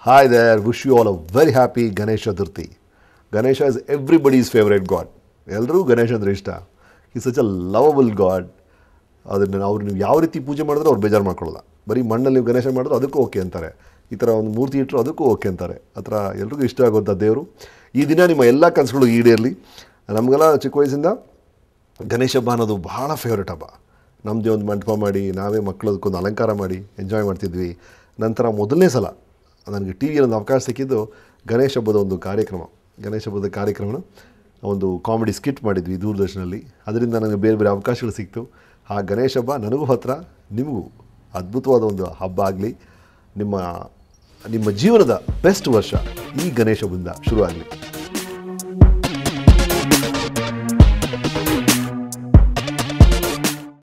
Hi there, wish you all a very happy Ganesh Chaturthi. Ganesha is everybody's favorite god. ಎಲ್ಲರೂ ಗಣೇಶ ಅಂದರೆ ಇಷ್ಟ. Is such a lovable god. ಅದನ್ನು ಅವ್ರು ನೀವು ಯಾವ ರೀತಿ ಪೂಜೆ ಮಾಡಿದ್ರೆ ಅವ್ರು ಬೇಜಾರು ಮಾಡ್ಕೊಳ್ಳಲ್ಲ. ಬರೀ ಮಣ್ಣಲ್ಲಿ ನೀವು ಗಣೇಶ ಮಾಡಿದ್ರು ಅದಕ್ಕೂ ಓಕೆ ಅಂತಾರೆ. ಈ ಥರ ಒಂದು ಮೂರ್ತಿ ಇಟ್ಟರು ಅದಕ್ಕೂ ಓಕೆ ಅಂತಾರೆ. ಆ ಥರ ಎಲ್ರಿಗೂ ಇಷ್ಟ ಆಗುವಂಥ ದೇವರು. ಈ ದಿನ ನಿಮ್ಮ ಎಲ್ಲ ಕನಸುಗಳು ಈಡೇರಲಿ. ನಮಗೆಲ್ಲ ಚಿಕ್ಕ ವಯಸ್ಸಿಂದ ಗಣೇಶ ಹಬ್ಬ ಅನ್ನೋದು ಭಾಳ ಫೇವ್ರೇಟ್ ಹಬ್ಬ. ನಮ್ಮದೇ ಒಂದು ಮಂಟಪ ಮಾಡಿ ನಾವೇ ಮಕ್ಕಳದಕ್ಕೊಂದು ಅಲಂಕಾರ ಮಾಡಿ ಎಂಜಾಯ್ ಮಾಡ್ತಿದ್ವಿ. ನಂತರ ಮೊದಲನೇ ಸಲ ನನಗೆ ಟಿ ವಿಯಲ್ಲಿ ಒಂದು ಅವಕಾಶ ಸಿಕ್ಕಿದ್ದು ಗಣೇಶ ಹಬ್ಬದ ಒಂದು ಕಾರ್ಯಕ್ರಮ. ಗಣೇಶ ಹಬ್ಬದ ಕಾರ್ಯಕ್ರಮನ ಒಂದು ಕಾಮಿಡಿ ಸ್ಕಿಟ್ ಮಾಡಿದ್ವಿ ದೂರದರ್ಶನಲ್ಲಿ. ಅದರಿಂದ ನನಗೆ ಬೇರೆ ಬೇರೆ ಅವಕಾಶಗಳು ಸಿಕ್ತು. ಆ ಗಣೇಶ ಹಬ್ಬ ನನಗೂ ಹತ್ತಿರ, ನಿಮಗೂ ಅದ್ಭುತವಾದ ಒಂದು ಹಬ್ಬ ಆಗಲಿ. ನಿಮ್ಮ ಜೀವನದ ಬೆಸ್ಟ್ ವರ್ಷ ಈ ಗಣೇಶ ಹಬ್ಬದಿಂದ ಶುರು ಆಗಲಿ.